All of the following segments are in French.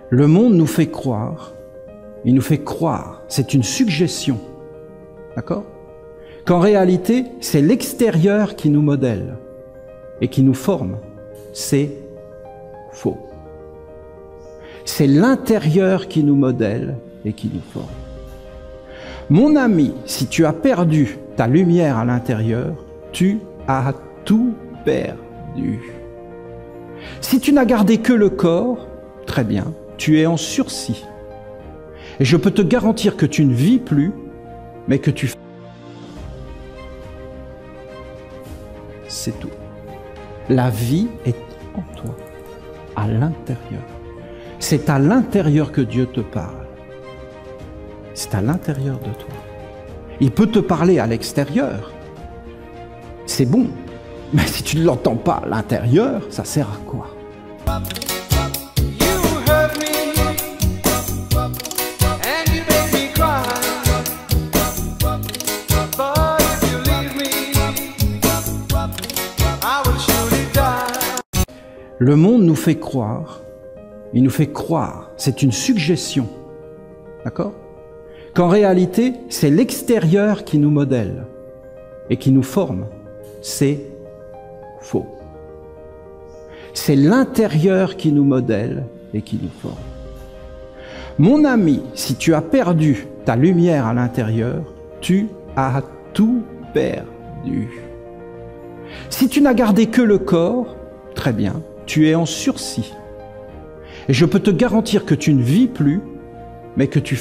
Le monde nous fait croire, il nous fait croire, c'est une suggestion, d'accord? Qu'en réalité, c'est l'extérieur qui nous modèle et qui nous forme. C'est faux. C'est l'intérieur qui nous modèle et qui nous forme. Mon ami, si tu as perdu ta lumière à l'intérieur, tu as tout perdu. Si tu n'as gardé que le corps, très bien, tu es en sursis. Et je peux te garantir que tu ne vis plus, mais que tu... C'est tout. La vie est en toi, à l'intérieur. C'est à l'intérieur que Dieu te parle. C'est à l'intérieur de toi. Il peut te parler à l'extérieur. C'est bon. Mais si tu ne l'entends pas à l'intérieur, ça sert à quoi? Le monde nous fait croire, il nous fait croire, c'est une suggestion, d'accord? Qu'en réalité, c'est l'extérieur qui nous modèle et qui nous forme. C'est faux. C'est l'intérieur qui nous modèle et qui nous forme. Mon ami, si tu as perdu ta lumière à l'intérieur, tu as tout perdu. Si tu n'as gardé que le corps, très bien, tu es en sursis. Et je peux te garantir que tu ne vis plus, mais que tu...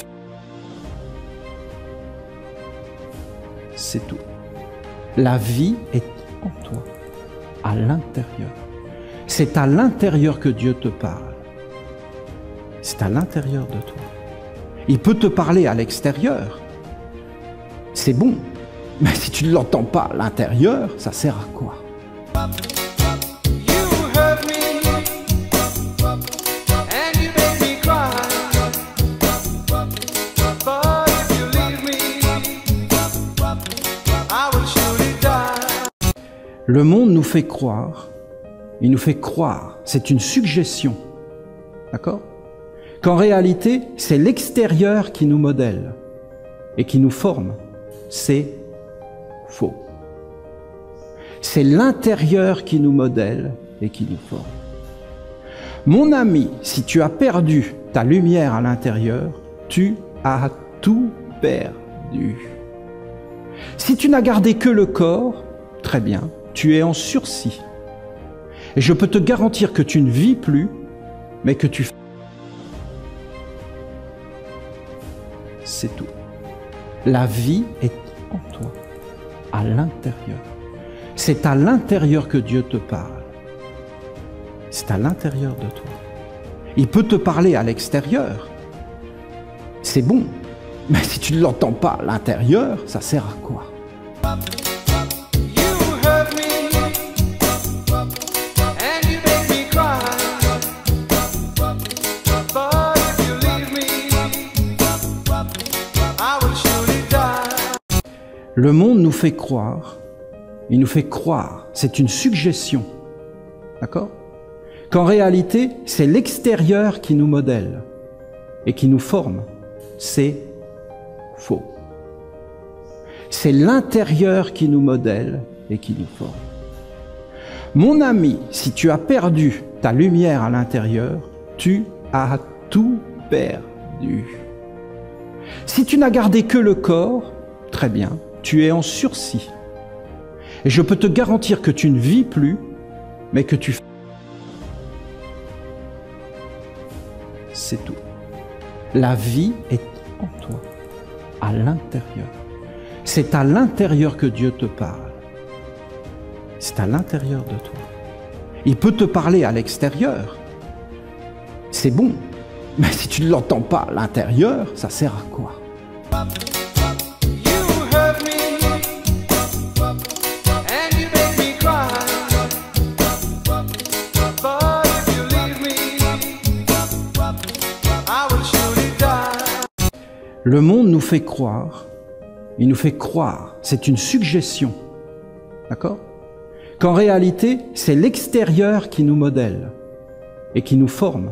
C'est tout. La vie est en toi, à l'intérieur. C'est à l'intérieur que Dieu te parle. C'est à l'intérieur de toi. Il peut te parler à l'extérieur. C'est bon. Mais si tu ne l'entends pas à l'intérieur, ça sert à quoi? Le monde nous fait croire, il nous fait croire, c'est une suggestion, d'accord? Qu'en réalité, c'est l'extérieur qui nous modèle et qui nous forme. C'est faux. C'est l'intérieur qui nous modèle et qui nous forme. Mon ami, si tu as perdu ta lumière à l'intérieur, tu as tout perdu. Si tu n'as gardé que le corps, très bien, tu es en sursis. Et je peux te garantir que tu ne vis plus, mais que tu... C'est tout. La vie est en toi, à l'intérieur. C'est à l'intérieur que Dieu te parle. C'est à l'intérieur de toi. Il peut te parler à l'extérieur. C'est bon. Mais si tu ne l'entends pas à l'intérieur, ça sert à quoi? Le monde nous fait croire, il nous fait croire, c'est une suggestion, d'accord? Qu'en réalité, c'est l'extérieur qui nous modèle et qui nous forme. C'est faux. C'est l'intérieur qui nous modèle et qui nous forme. Mon ami, si tu as perdu ta lumière à l'intérieur, tu as tout perdu. Si tu n'as gardé que le corps, très bien, tu es en sursis. Et je peux te garantir que tu ne vis plus, mais que tu... C'est tout. La vie est en toi, à l'intérieur. C'est à l'intérieur que Dieu te parle. C'est à l'intérieur de toi. Il peut te parler à l'extérieur. C'est bon. Mais si tu ne l'entends pas à l'intérieur, ça sert à quoi? Le monde nous fait croire, il nous fait croire, c'est une suggestion, d'accord? Qu'en réalité, c'est l'extérieur qui nous modèle et qui nous forme.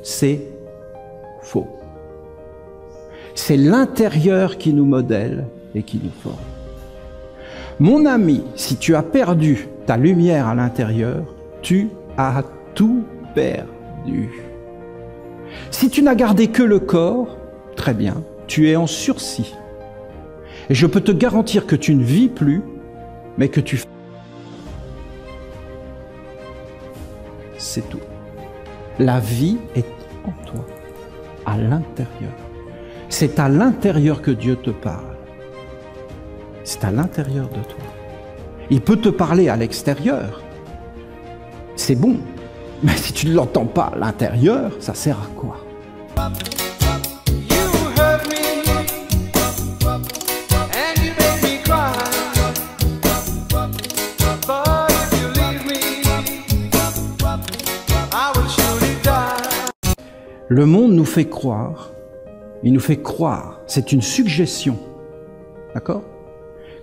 C'est faux. C'est l'intérieur qui nous modèle et qui nous forme. Mon ami, si tu as perdu ta lumière à l'intérieur, tu as tout perdu. Si tu n'as gardé que le corps, très bien, tu es en sursis. Et je peux te garantir que tu ne vis plus, mais que tu... C'est tout. La vie est en toi, à l'intérieur. C'est à l'intérieur que Dieu te parle. C'est à l'intérieur de toi. Il peut te parler à l'extérieur. C'est bon. Mais si tu ne l'entends pas à l'intérieur, ça sert à quoi? Le monde nous fait croire, il nous fait croire, c'est une suggestion, d'accord?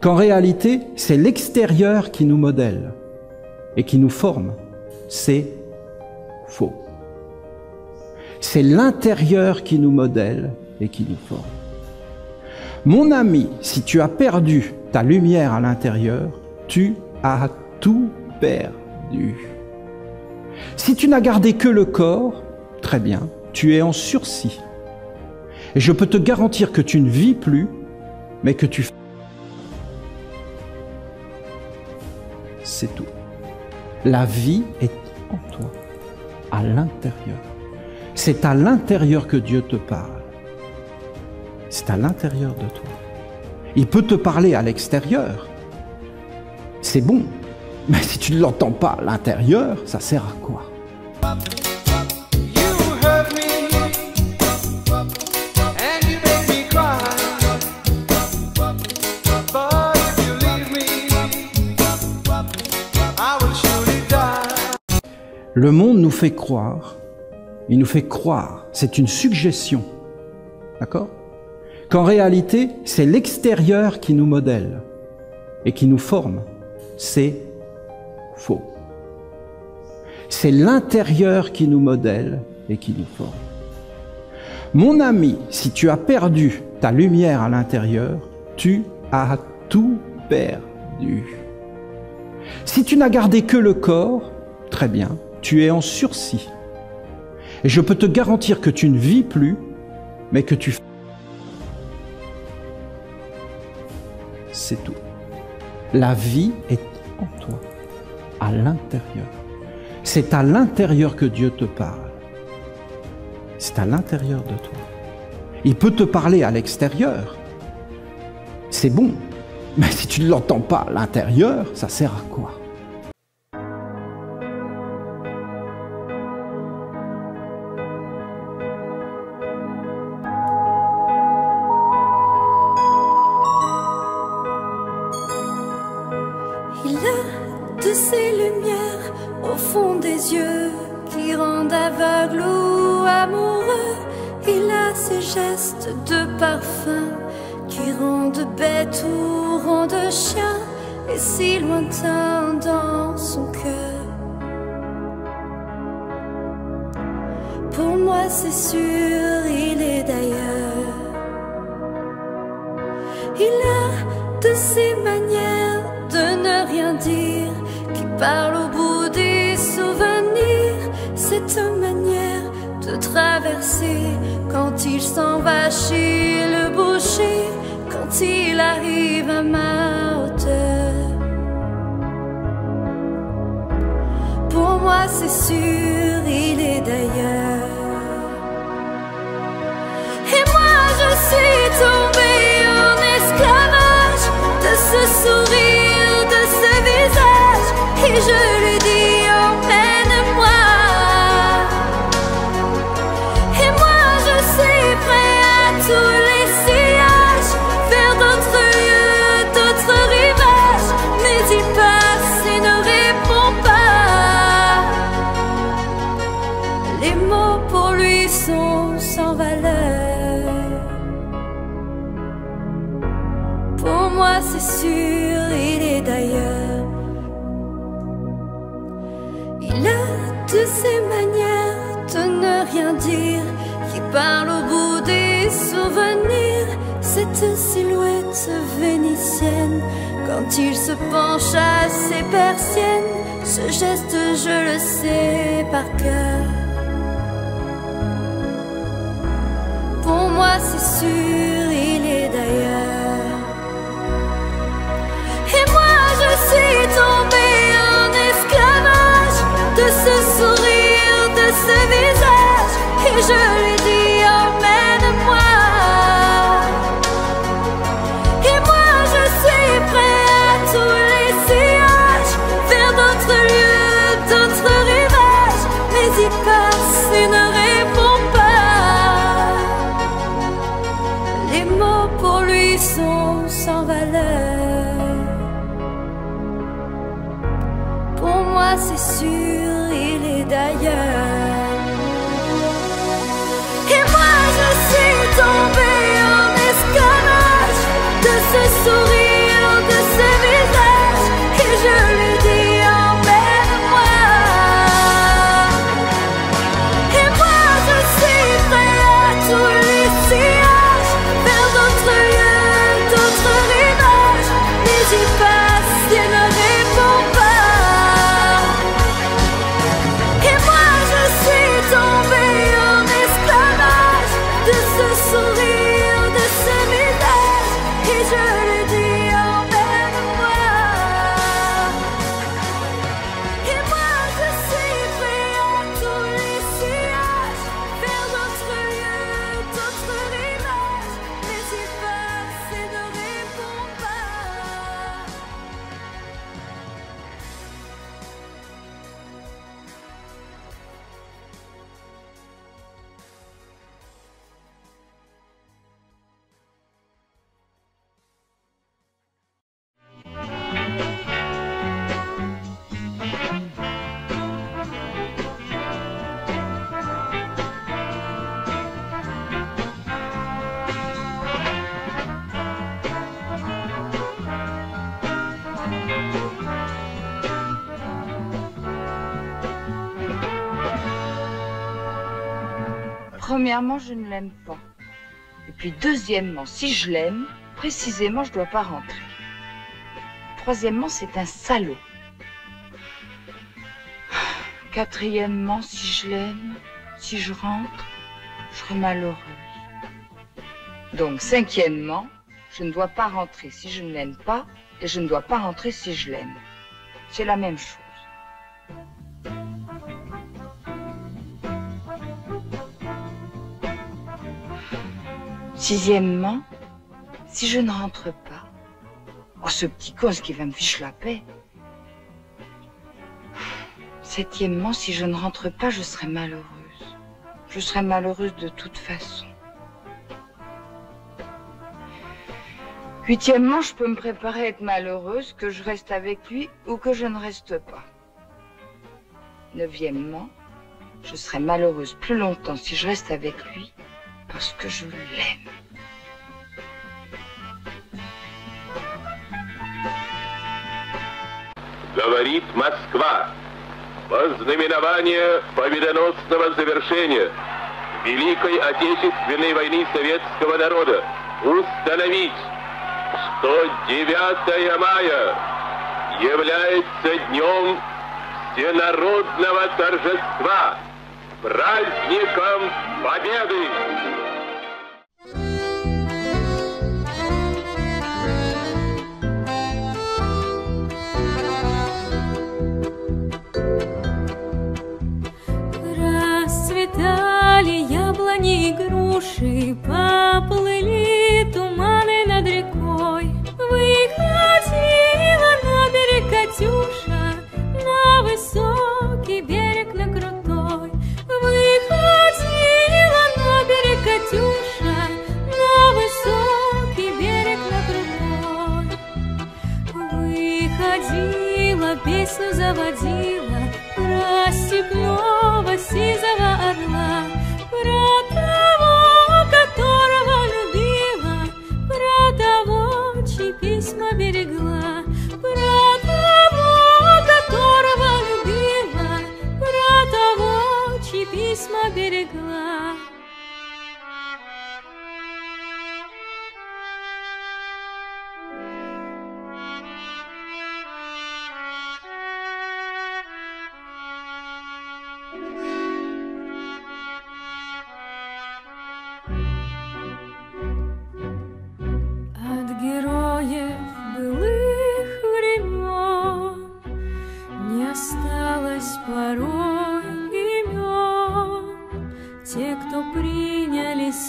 Qu'en réalité, c'est l'extérieur qui nous modèle et qui nous forme. C'est faux. C'est l'intérieur qui nous modèle et qui nous forme. Mon ami, si tu as perdu ta lumière à l'intérieur, tu as tout perdu. Si tu n'as gardé que le corps, très bien, tu es en sursis. Et je peux te garantir que tu ne vis plus, mais que tu... C'est tout. La vie est en toi, à l'intérieur. C'est à l'intérieur que Dieu te parle. C'est à l'intérieur de toi. Il peut te parler à l'extérieur. C'est bon. Mais si tu ne l'entends pas à l'intérieur, ça sert à quoi? Le monde nous fait croire, il nous fait croire, c'est une suggestion, d'accord? Qu'en réalité, c'est l'extérieur qui nous modèle et qui nous forme. C'est faux. C'est l'intérieur qui nous modèle et qui nous forme. Mon ami, si tu as perdu ta lumière à l'intérieur, tu as tout perdu. Si tu n'as gardé que le corps, très bien, tu es en sursis. Et je peux te garantir que tu ne vis plus, mais que tu... C'est tout. La vie est en toi, à l'intérieur. C'est à l'intérieur que Dieu te parle. C'est à l'intérieur de toi. Il peut te parler à l'extérieur. C'est bon. Mais si tu ne l'entends pas à l'intérieur, ça sert à quoi? Il a de ces lumières au fond des yeux qui rendent aveugle ou amoureux. Il a ces gestes de parfum qui rendent bête ou rendent chien, et si lointain dans son cœur. Pour moi c'est sûr, il est d'ailleurs. Il a de ces manières de ne rien dire, qui parle au bout des souvenirs. Cette manière de traverser quand il s'en va chez le boucher, quand il arrive à ma hauteur. Pour moi c'est sûr, il est d'ailleurs. Et moi je suis tombée en esclavage de ce sourire, de ce visage, et je lui dis emmène-moi. Et moi je suis prêt à tous les sillages, vers d'autres lieux, d'autres rivages, mais il passe et ne répond pas. Les mots pour lui sont sans valeur. Pour moi c'est sûr, il est d'ailleurs. Il a de ces manières de ne rien dire, qui parle au bout des souvenirs. Cette silhouette vénitienne, quand il se penche à ses persiennes, ce geste je le sais par cœur. Pour moi c'est sûr, il est d'ailleurs. Et moi je suis tombée en esclavage de ce sourire, de ce visage, et je lui dis emmène-moi. Et moi je suis prêt à tous les sillages, vers d'autres lieux, d'autres rivages, mais il passe et ne répond pas. Les mots pour lui sont sans valeur. Pour moi c'est sûr, il est d'ailleurs. Et moi je suis tombée en esclavage de ce sourire, de ce visage, et je lui dis emmène-moi. Et moi je suis prêt à tous les sillages, vers d'autres lieux, d'autres rivages, mais j'y passe et ne répond pas. Et moi je suis tombée en esclavage de ce sourire, de ce visage, et je lui dis emmène-moi. Et moi je suis prêt à tous les sillages, vers d'autres lieux, d'autres rivages, mais il passe et ne répond pas. Premièrement, je ne l'aime pas. Et puis deuxièmement, si je l'aime, précisément, je ne dois pas rentrer. Troisièmement, c'est un salaud. Quatrièmement, si je l'aime, si je rentre, je serai malheureuse. Donc, cinquièmement, je ne dois pas rentrer si je ne l'aime pas, et je ne dois pas rentrer si je l'aime. C'est la même chose. Sixièmement, si je ne rentre pas, oh, ce petit con, ce qui va me fiche la paix. Septièmement, si je ne rentre pas, je serai malheureuse. Je serai malheureuse de toute façon. Huitièmement, je peux me préparer à être malheureuse, que je reste avec lui ou que je ne reste pas. Neuvièmement, je serai malheureuse plus longtemps si je reste avec lui, parce que je l'aime. Говорит Москва. Вознаменование победоносного завершения Великой Отечественной войны советского народа установить, что 9 мая является днем всенародного торжества, праздником Победы! Расцветали яблони и груши, поплыли туманы над рекой. Выходила на берег Катюша, на высокий берег, на крутой. Выходила на берег Катюша, на высокий берег, на крутой. Выходила, песню заводила про степного сизого орла, про того, которого любила, про того, чьи письма берегла, про того, которого любила, про того, чьи письма берегла.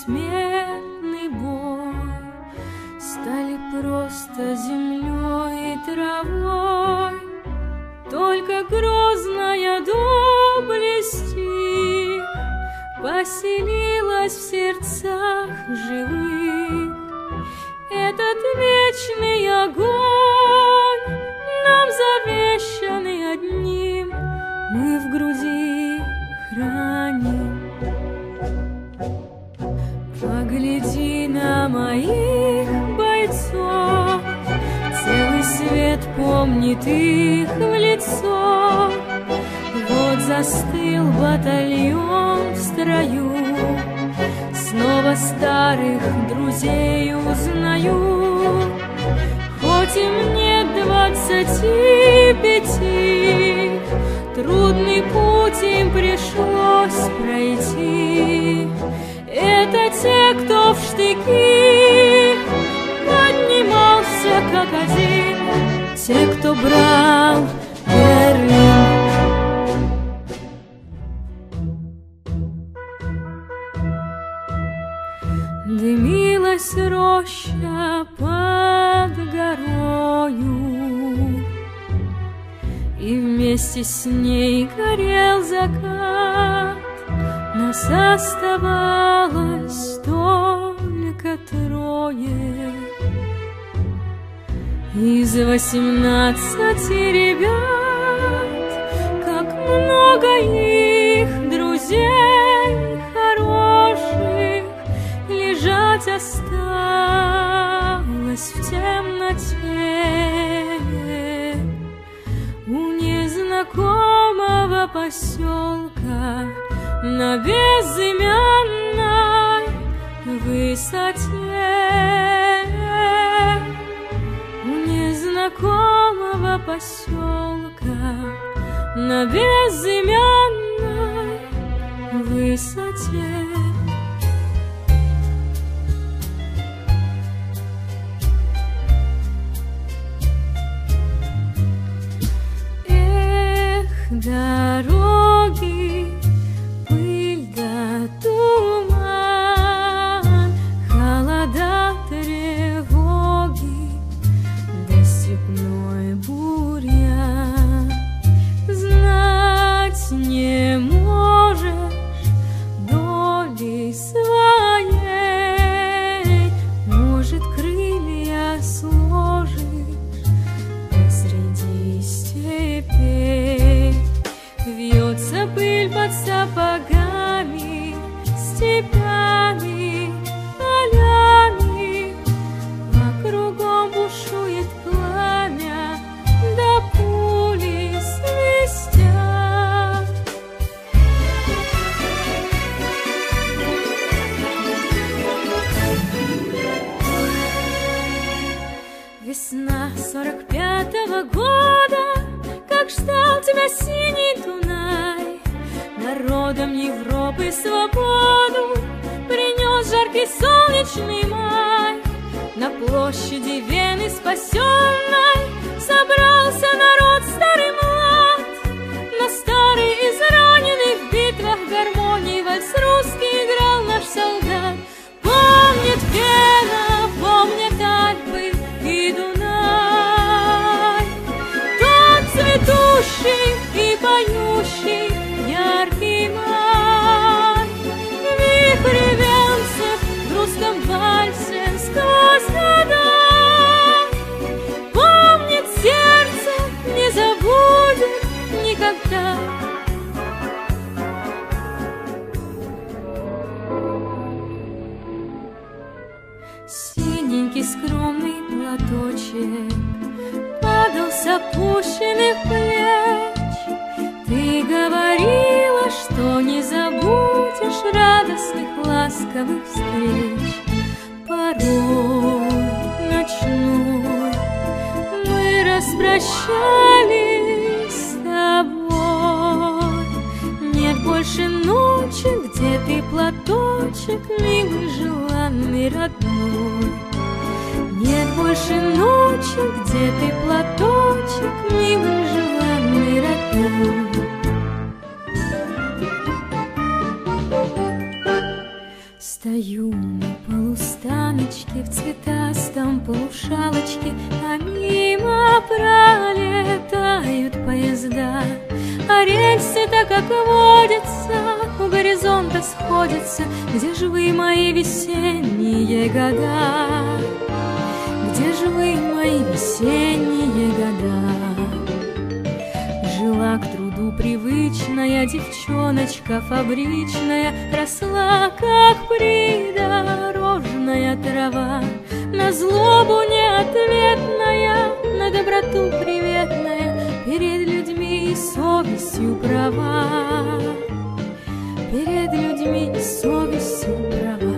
бессмертный бой стали просто землей и травой. Только грозная доблесть их поселилась в сердцах живых. Этот вечный огонь, нам завещанный одним, мы в груди храним. Погляди на моих бойцов, целый свет помнит их в лицо. Вот застыл батальон в строю, снова старых друзей узнаю. Хоть им нет 25, трудный путь им пришлось пройти. Это те, кто в штыки поднимался как один, те, кто брал Берлин. Дымилась роща под горою, и вместе с ней горел закат. Нас оставалось только трое из 18 ребят. Как много их друзей хороших лежать осталось в темноте у незнакомого поселка на безымянной высоте. У незнакомого поселка на безымянной высоте. Дороги, пыль да туман, холода, тревоги, да степной бурьян. Знать не можешь доли своей, может, крылья сложишь посреди степей. Вьется пыль под сапогами, степями, полями, а кругом бушует пламя, да пули свистят. Весна 45-го года, как ждал тебя синий Дунай, народам Европы свободу принес жаркий солнечный май. На площади Вены спасенной собрался народ старый млад, но старый израненный в битвах гармонии вальс русский играл наш солдат. Помнит Вена, помнят Альпы и Дунай, тот цветущий и поющий яркий май. Вихрь венцев в русском вальсе сквозь года. Помнит сердце, не забудет никогда. Синенький скромный платочек падал с опущенных плеч. Ты говорила, что не забудешь радостных ласковых встреч. Порой ночной мы распрощались с тобой. Нет больше ночи, где ты платочек, милый, желанный, родной. Нет больше ночи, где ты платочек, милый, желанный, родной. Стою на полустаночке в цветастом полушалочке, а мимо пролетают поезда, а рельсы-то, как водится, у горизонта сходятся. Где же вы, мои весенние года? Где же вы, мои весенние года? Жила к труду привычная девчоночка фабричная, росла, как придорожная трава, на злобу неответная, на доброту приветная, перед людьми и совестью права, перед людьми и совестью права.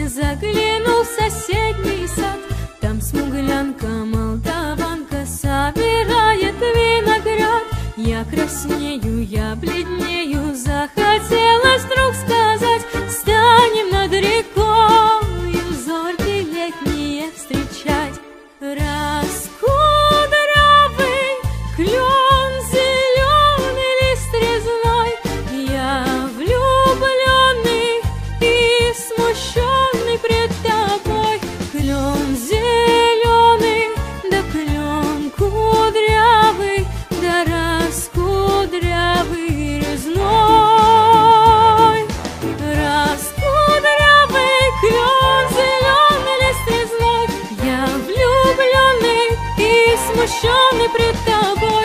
Заглянул в соседний сад, там смуглянка, молдаванка собирает виноград. Я краснею, я бледнею, захотелось вдруг сказать: станем над рекой зорьки летние встречать. Раскудрявый клен, зеленый лист резной, я влюбленный и смущенный пред тобой. Клен зеленый, да клен кудрявый, да раскудрявый резной. Раскудрявый клен, зеленый лист резной, я влюбленный и смущенный пред тобой.